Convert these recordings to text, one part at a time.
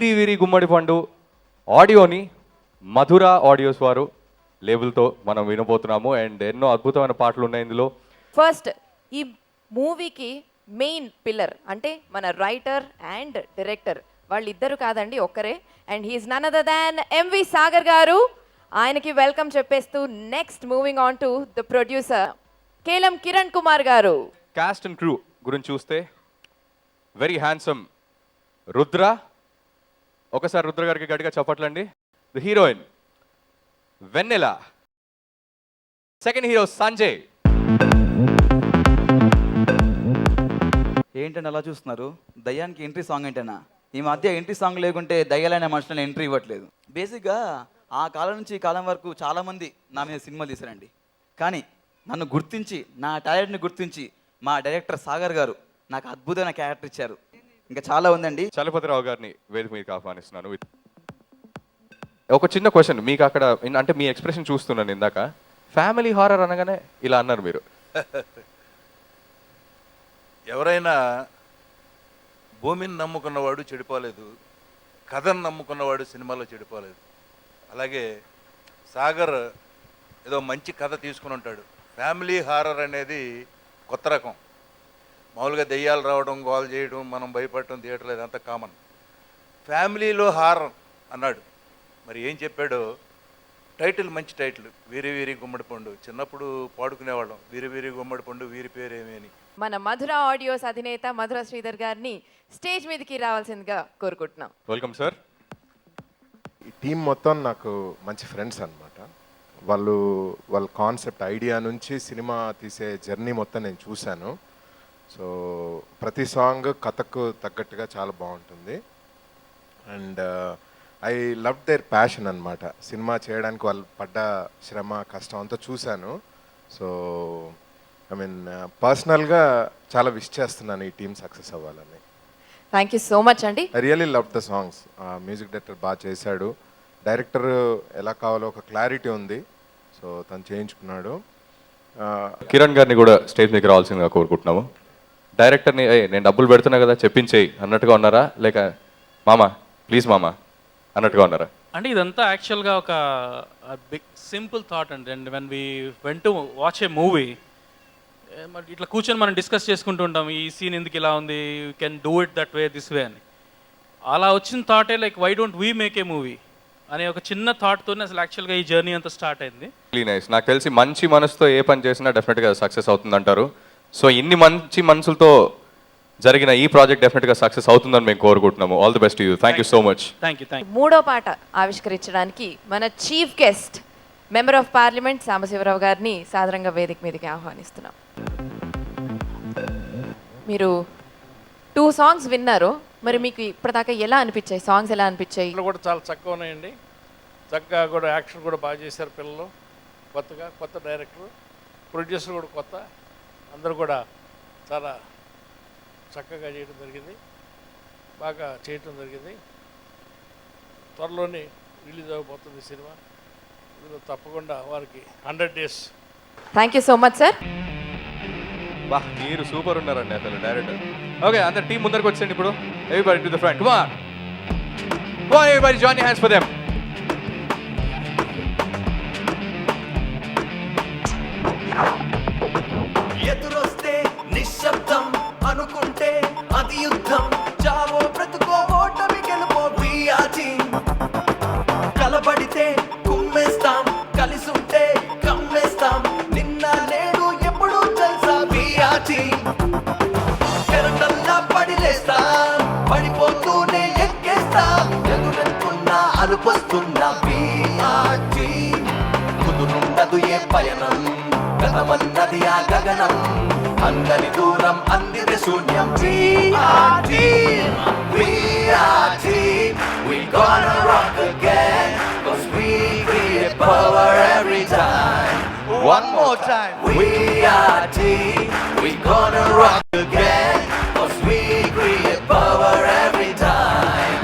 వీరి వీరి గుమ్మడి పండు ఆడియోని మధుర ఆడియోస్ వారు లేబుల్తో మనం వినబోతున్నాము. అండ్ ఎన్నో అద్భుతమైన పాటలు ఉన్నాయి ఇందులో. ఫస్ట్ ఈ మూవీకి మెయిన్ పిల్లర్ అంటే మన రైటర్ అండ్ డైరెక్టర్ వాళ్ళిద్దరు కాదండి, ఒక్కరే. And he's none other than MV Sagar గారు. ఆయనకి వెల్కమ్ చెప్పేస్తూ next moving on to the producer కేలం కిరణ్ కుమార్ గారు. కాస్ట్ అండ్ క్రూ గురించి చూస్తే వెరీ హ్యాండ్సమ్ రుద్ర. ఒకసారి రుద్ర గారికి గట్టిగా చెప్పట్లండి. The heroine Vennela, second hero Sanjay. ఏంటంటే అలా చూస్తున్నారు? దయ్యానికి ఎంట్రీ సాంగ్ ఏంటన్నా? ఈ మధ్య ఎంట్రీ సాంగ్ లేకుంటే దయ్యాలనే మనుషులను ఎంట్రీ ఇవ్వట్లేదు. బేసిక్గా ఆ కాలం నుంచి ఈ కాలం వరకు చాలామంది నా మీద సినిమాలు తీశారండి. కానీ నన్ను గుర్తించి, నా టాలెంట్ని గుర్తించి మా డైరెక్టర్ సాగర్ గారు నాకు అద్భుతమైన క్యారెక్టర్ ఇచ్చారు. ఇంకా చాలా ఉందండి. చలపతిరావు గారిని వేదిక మీదకి ఆహ్వానిస్తున్నాను. ఒక చిన్న క్వశ్చన్ మీకు అక్కడ, అంటే మీ ఎక్స్ప్రెషన్ చూస్తున్నాను ఇందాక, ఫ్యామిలీ హారర్ అనగానే ఇలా అన్నారు మీరు. ఎవరైనా భూమిని నమ్ముకున్నవాడు చెడిపోలేదు, కథను నమ్ముకున్నవాడు సినిమాలో చెడిపోలేదు. అలాగే సాగర్ ఏదో మంచి కథ తీసుకుని ఉంటాడు. ఫ్యామిలీ హారర్ అనేది కొత్త రకం. మామూలుగా దెయ్యాలు రావడం, గోల్ చేయడం, మనం భయపడటం థియేటర్లో ఇదంతా కామన్. ఫ్యామిలీలో హారర్ అన్నాడు. మరి ఏం చెప్పాడో టైటిల్, మంచి టైటిల్, వీరి వీరి గుమ్మడి పండు. చిన్నప్పుడు పాడుకునేవాళ్ళం, వీరి వీరి గుమ్మడి పండు, వీరి పేరేమి అని. మన మధుర ఆడియోస్ అధినేత మధుర శ్రీధర్ గారిని స్టేజ్ మీదకి రావాల్సిందిగా కోరుకుంటున్నాం. Welcome sir. ఈ టీం మొత్తం నాకు మంచి ఫ్రెండ్స్ అనమాట. వాళ్ళ కాన్సెప్ట్ ఐడియా నుంచి సినిమా తీసే జర్నీ మొత్తం నేను చూశాను. సో ప్రతి సాంగ్ కథకు తగ్గట్టుగా చాలా బాగుంటుంది. And I love their passion అనమాట. సినిమా చేయడానికి వాళ్ళు పడ్డ శ్రమ, కష్టం అంతా చూశాను. సో ఐ మీన్ పర్సనల్గా చాలా విష్ చేస్తున్నాను ఈ టీం సక్సెస్ అవ్వాలని. థ్యాంక్ యూ సో మచ్ అండి. I really love the songs. Music director బాగా చేశాడు. డైరెక్టర్ ఎలా కావాలో ఒక క్లారిటీ ఉంది, సో తను చేయించుకున్నాడు. కిరణ్ గారిని కూడా స్టేజ్ మీదకి రావాల్సిందిగా కోరుకుంటున్నాము. డైరెక్టర్ని నేను డబ్బులు పెడుతున్నా కదా చెప్పించేయి అన్నట్టుగా ఉన్నారా, లేక మామ ప్లీజ్ మామ అన్నట్టుగా ఉన్నారా? అంటే ఇదంతా యాక్చువల్గా ఒక బిగ్ సింపుల్ థాట్ అండి. And when we went to watch A movie, ఇట్లా కూర్చొని మనం డిస్కస్ చేసుకుంటూ ఉంటాం, ఈ సీన్ ఎందుకు ఇలా ఉంది, you can do it that way, this way అని. అలా వచ్చిన థాటే like why don't we make a movie అనే ఒక చిన్న థాట్తోనే అసలు యాక్చువల్గా ఈ జర్నీ అంతా స్టార్ట్ అయింది. Really nice. నాకు తెలిసి మంచి మనసుతో ఏ పని చేసినా డెఫినెట్గా సక్సెస్ అవుతుందంటారు. సో ఇన్ని మంచి మనసులతో జరిగిన ఈ ప్రాజెక్ట్ డెఫినెట్గా సక్సెస్ అవుతుందని మేము కోరుకుంటున్నాము. All the best you. Thank you so much. Thank you. మూడో పాట ఆవిష్కరించడానికి మన chief guest member of parliament Sambasivarao గారిని సాధారణంగా వేదిక మీదకి ఆహ్వానిస్తున్నాం. మీరు 2 సాంగ్స్ విన్నారు, మరి మీకు ఇప్పటిదాకా ఎలా అనిపించాయి? సాంగ్స్ ఎలా అనిపించాయి? కూడా చాలా చక్కగా ఉన్నాయండి. చక్కగా కూడా యాక్షన్ కూడా బాగా చేశారు పిల్లలు. కొత్త డైరెక్టర్, ప్రొడ్యూసర్ కూడా కొత్త, అందరూ కూడా చాలా చక్కగా చేయడం జరిగింది, బాగా చేయటం జరిగింది. త్వరలోనే రిలీజ్ అవ్వబోతుంది సినిమా. తప్పకుండా వారికి 100 days. Thank you so much sir. బా మీరు సూపర్ ఉన్నారండి అసలు డైరెక్టర్. ఓకే, అందరు టీం ముందరకు వచ్చేయండి ఇప్పుడు. Everybody to the front. Come on. Come on everybody, join your hands for them. ఎదురొస్తే నిశ్శబ్దం అనుకుంటే అది యుద్ధం. చావో బ్రతుకో ఓటమి గెలుపో బియాచి. కలబడితే కుమ్మేస్తాం, కలిసుంటే కమ్మేస్తాం. నిన్న నేడు ఎప్పుడు తెలుసా బియాచి. కెరటల్లా పడిలేస్తాం, పడిపోతూనే ఎక్కేస్తాం. ఎదురెత్తున్నా అలుపొస్తున్నా బియాచి. కుదురుండదు ఏ పయనం, గతమన్నది ఆ గగనం. అందరి దూరం అందితే శూన్యం. We gonna rock again, 'cause we create power every time. One more time. We are team. We gonna rock again, 'cause we create power every time.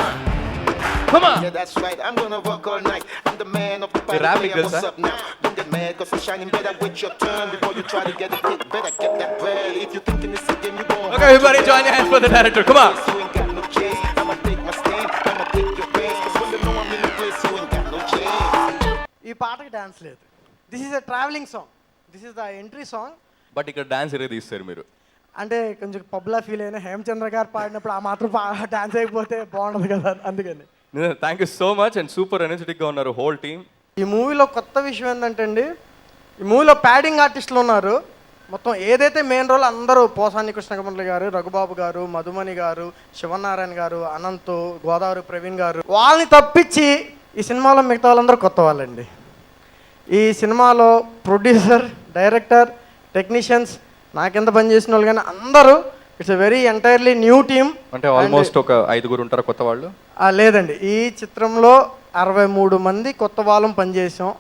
Come on. Yeah, that's right. I'm gonna work all night. I'm the man of the party. rapping Player, this, what's huh? up now? Don't get mad 'cause I'm shining better with your turn. Before you try to get it hit, better get that bread. If you thinking this again, you gon' Okay, everybody join your hands for the director. Come on. You ain't got no chance. I'ma take my stand. I'ma take పాటకి dance లేదు. This is a travelling song, this is the entry song. But ఇక్కడ dance ఇరే తీస్తారు మీరు. అంటే కొంచెం పబ్లా feel అయినా హేమచంద్ర గారు పాడినప్పుడు ఆ మాత్రం డాన్స్ అయిపోతే బాగుండదు కదా, అందుకని. Thank you so much and super ఎనర్జెటిక్గా ఉన్నారు హోల్ టీమ్. ఈ మూవీలో కొత్త విషయం ఏంటంటే అండి, ఈ మూవీలో ప్యాడింగ్ ఆర్టిస్టులు ఉన్నారు. మొత్తం ఏదైతే మెయిన్ రోల్ అందరూ పోసాని కృష్ణకమలి గారు, రఘుబాబు గారు, మధుమణి గారు, శివనారాయణ గారు, అనంత్, గోదావరి ప్రవీణ్ గారు, వాళ్ళని తప్పించి ఈ సినిమాలో మిగతా వాళ్ళందరూ కొత్త వాళ్ళండి. ఈ సినిమాలో ప్రొడ్యూసర్, డైరెక్టర్, టెక్నీషియన్స్, నాకెంత పనిచేసిన వాళ్ళు కానీ అందరూ it's a very entirely new team. అంటే ఆల్మోస్ట్ ఒక 5 ఉంటారు కొత్త వాళ్ళు. లేదండి, ఈ చిత్రంలో 63 మంది కొత్త వాళ్ళం పనిచేసాం.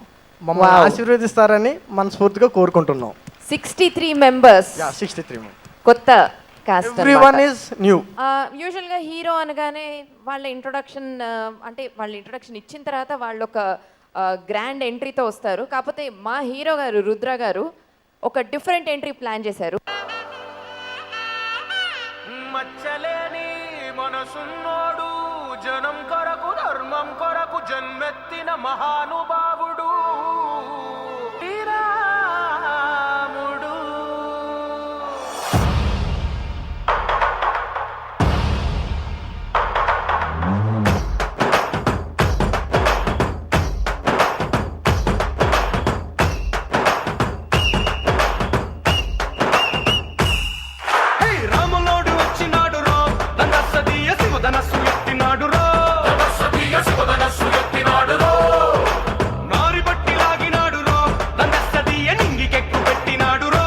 మమ్మల్ని ఆశీర్వదిస్తారని మనస్ఫూర్తిగా కోరుకుంటున్నాం. 63 మెంబర్స్, 63 కొత్త కాస్ట్. Everyone is new. యూజువల్గా హీరో అనగానే వాళ్ళ ఇంట్రొడక్షన్, అంటే వాళ్ళ ఇంట్రొడక్షన్ ఇచ్చిన తర్వాత వాళ్ళు ఒక గ్రాండ్ ఎంట్రీతో వస్తారు. కాకపోతే మా హీరో గారు రుద్ర గారు ఒక డిఫరెంట్ ఎంట్రీ ప్లాన్ చేశారు. మచ్చలేని మనసున్నోడు, జనం కొరకు ధర్మం కొరకు జన్మెత్తిన మహానుభావుడు శ్రీరాముడు. రాములోడు వచ్చినాడు రో, ధనస్సదీయ శివధనస్సు ఎత్తినాడు రో, నారి బట్టి లాగినాడు రో, ధనస్సదీయ నింగికెక్కు పెట్టినాడు రో,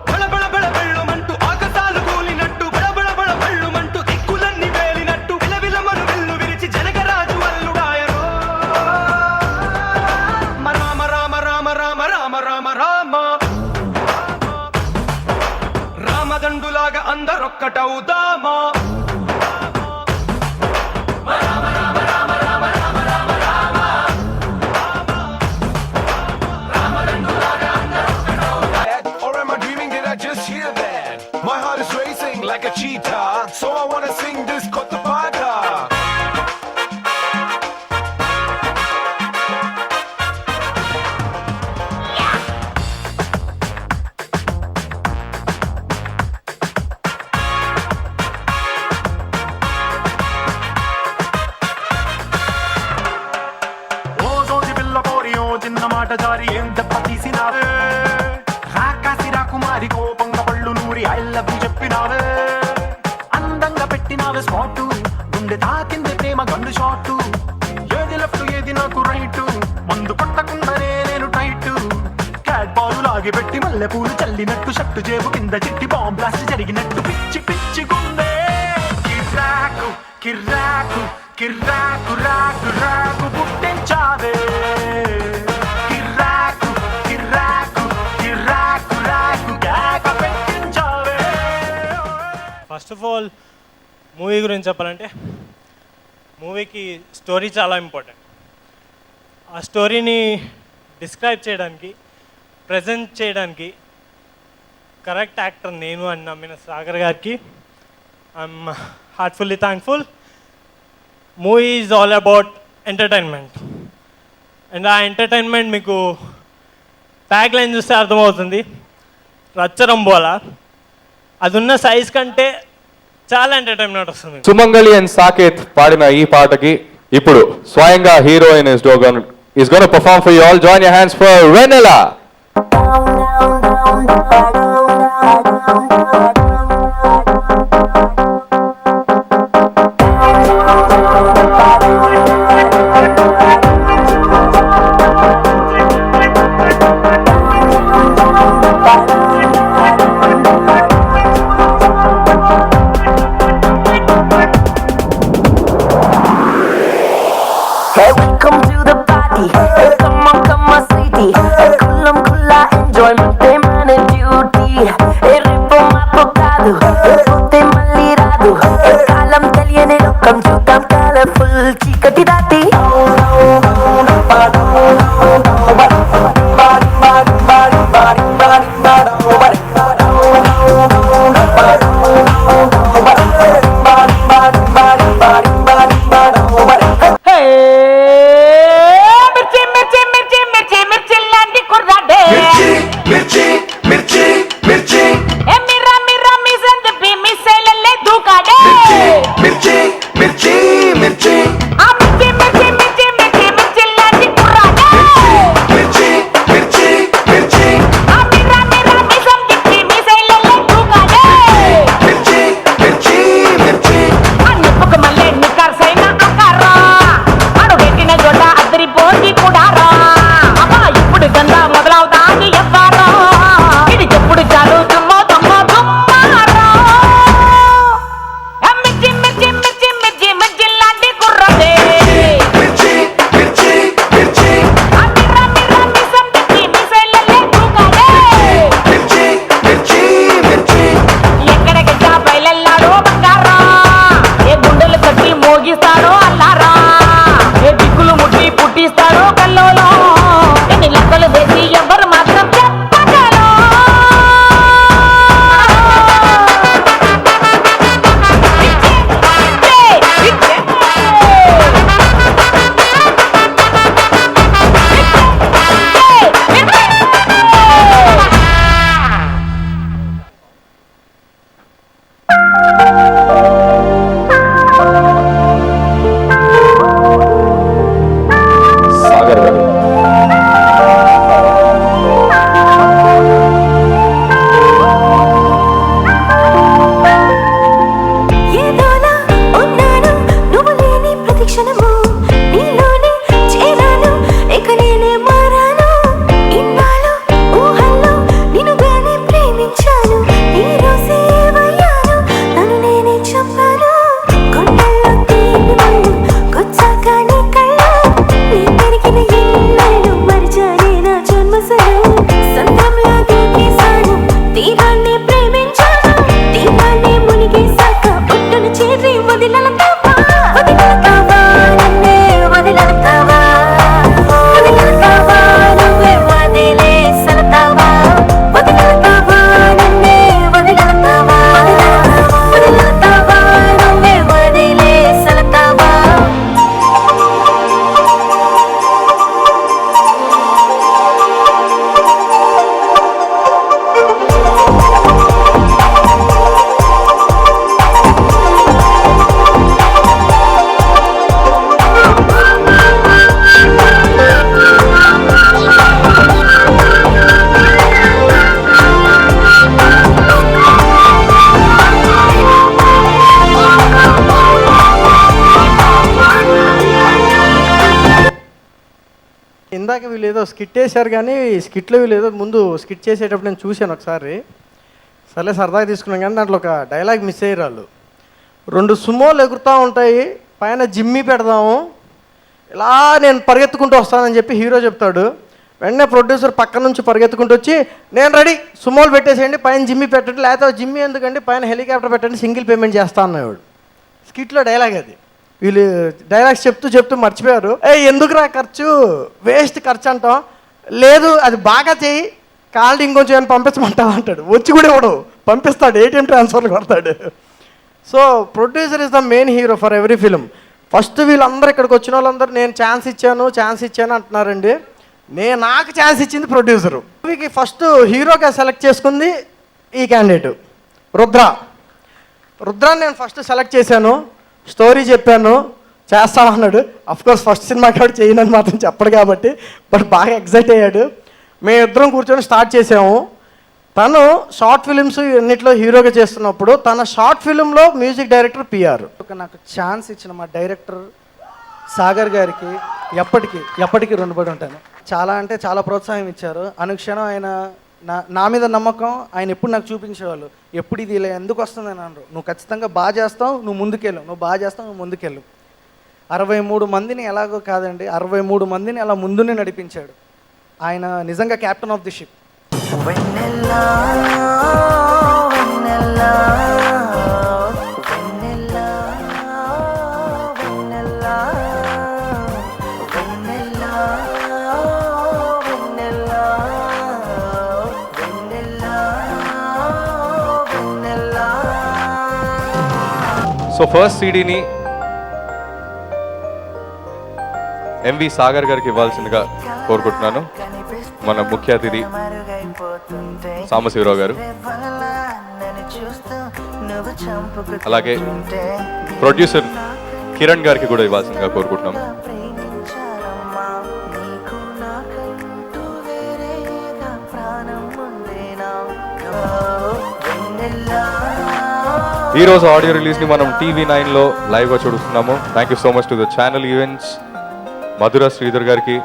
బళబళ బళ బెళ్ళుమంటూ ఆకాశాలు కూలినట్టు, బళబళ బళ బెళ్ళుమంటూ దిక్కులన్నీ వేలినట్టు, విలవిలమను విల్లు విరిచి Janakaraju అల్లుడాయరో. Rama Rama Rama Rama Rama Rama Rama రామదండులాగా అందరొక్కటవుదామా. Or am I dreaming? Did I just hear that? My heart is racing like a cheetah, so I wanna sing this Kotta Pata. ఓ సోది పిల్ల పోరియో చిన్న మాట జారి ఏం దెబ్బ తీసినావే, రాకాసి రాకుమారి కోపంగా పళ్ళు నూరి ఐ లవ్ యు చెప్పినావే, అందంగా పెట్టినావే స్పాటు, గుండె తాకింది ప్రేమ గండు షాటు, ఏది లెఫ్ట్ ఏది నాకు రైటు, మందు కొట్టకుండానే నేను టైటు, క్యాట్ బాల్ లాగి పెట్టి మల్లె పూలు చల్లినట్టు, షట్టు జేబు కింద చిట్టి బాంబ్ బ్లాస్ట్ జరిగినట్టు, పిచ్చి పిచ్చి గుండె కిర్రాకు కిర్రాకు కిర్రాకు రాకు రాకు పుట్టించావే, కిర్రాకు కిర్రాకు కిర్రాకు రాకు కేక పెట్టించావే. ఫస్ట్ ఆఫ్ ఆల్ మూవీ గురించి చెప్పాలంటే, మూవీకి స్టోరీ చాలా ఇంపార్టెంట్. ఆ స్టోరీని డిస్క్రైబ్ చేయడానికి, ప్రజెంట్ చేయడానికి కరెక్ట్ యాక్టర్ నేను అని నమ్మిన సాగర్ గారికి I'm heartfully thankful. Movie is all about entertainment, and ఆ ఎంటర్టైన్మెంట్ మీకు ట్యాగ్ లైన్ చూస్తే అర్థమవుతుంది, రచ్చరంబోలా. అది ఉన్న సైజ్ కంటే చాలా ఎంటర్టైన్మెంట్ వస్తుంది. సుమంగళి అండ్ సాకేత్ పాడిన ఈ పాటకి ఇప్పుడు స్వయంగా heroine is gonna perform for you all. Join your hands for Vennela. Hey, welcome to the party. Hey, come on, sweetie. Hey, kulam kulla enjoy వీళ్ళు ఏదో స్కిట్ వేశారు కానీ స్కిట్లో వీళ్ళు ఏదో ముందు స్కిట్ చేసేటప్పుడు నేను చూశాను ఒకసారి. సరే సరదాగా తీసుకున్నాను కానీ దాంట్లో ఒక డైలాగ్ మిస్ అయ్యారు వాళ్ళు. 2 సుమోలు ఎగురుతూ ఉంటాయి, పైన జిమ్మి పెడదాము, ఇలా నేను పరిగెత్తుకుంటూ వస్తానని చెప్పి హీరో చెప్తాడు. వెంటనే ప్రొడ్యూసర్ పక్క నుంచి పరిగెత్తుకుంటూ వచ్చి, నేను రెడీ, సుమోలు పెట్టేసేయండి, పైన జిమ్మి పెట్టండి, లేకపోతే జిమ్మి ఎందుకండి, పైన హెలికాప్టర్ పెట్టండి, సింగిల్ పేమెంట్ చేస్తా అన్నాడు. స్కిట్లో డైలాగ్ అది. వీళ్ళు డైలాగ్స్ చెప్తూ మర్చిపోయారు. ఎందుకురా ఖర్చు, వేస్ట్ ఖర్చు అంటాం. లేదు అది బాగా చెయ్యి, కాళ్ళు ఇంకొంచెం ఏమైనా పంపించమంటావు అంటాడు. వచ్చి కూడా ఇవ్వడు, పంపిస్తాడు, ATM ట్రాన్స్ఫర్లు కొడతాడు. So producer is the main hero for every film. First వీళ్ళందరూ ఇక్కడికి వచ్చిన వాళ్ళందరూ నేను ఛాన్స్ ఇచ్చాను అంటున్నారండి. నాకు ఛాన్స్ ఇచ్చింది ప్రొడ్యూసరు. మూవీకి ఫస్ట్ హీరోగా సెలెక్ట్ చేసుకుంది ఈ క్యాండిడేట్ రుద్రాన్ని నేను ఫస్ట్ సెలెక్ట్ చేశాను. స్టోరీ చెప్పాను, చేస్తామన్నాడు. అఫ్కోర్స్ ఫస్ట్ సినిమా కాబట్టి చేయనని మాత్రం చెప్పడు కాబట్టి, బట్ బాగా ఎగ్జైట్ అయ్యాడు. మేమిద్దరం కూర్చొని స్టార్ట్ చేసాము. తను షార్ట్ ఫిలిమ్స్ అన్నిట్లో హీరోగా చేస్తున్నప్పుడు తన షార్ట్ ఫిలింలో మ్యూజిక్ డైరెక్టర్ PR. నాకు ఛాన్స్ ఇచ్చిన మా డైరెక్టర్ సాగర్ గారికి ఎప్పటికీ రుణపడి ఉంటాను. చాలా అంటే చాలా ప్రోత్సాహం ఇచ్చారు. అనుక్షణం ఆయన నా మీద నమ్మకం, ఆయన ఎప్పుడు నాకు చూపించేవాళ్ళు. ఎప్పుడు ఇది ఇలా ఎందుకు వస్తుందని అన్నారు. నువ్వు ఖచ్చితంగా బాగా చేస్తావు, నువ్వు ముందుకెళ్ళు. 63 మందిని ఎలాగో కాదండి, 63 మందిని అలా ముందునే నడిపించాడు. ఆయన నిజంగా captain of the ship. So first సీడీని MV సాగర్ గారికి ఇవ్వాల్సిందిగా కోరుకుంటున్నాను. మన ముఖ్య అతిథి సాంబశివరావు గారు, అలాగే ప్రొడ్యూసర్ కిరణ్ గారికి కూడా ఇవ్వాల్సిందిగా కోరుకుంటున్నాము. ఈరోజు ఆడియో రిలీజ్ని మనం TV9లో లైవ్గా చూస్తున్నాము. Thank you so much to the channel events, Madhura Sridhar గారికి,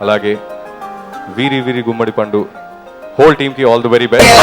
అలాగే వీరి గుమ్మడి పండు హోల్ టీమ్కి ఆల్ ది వెరీ బెస్ట్.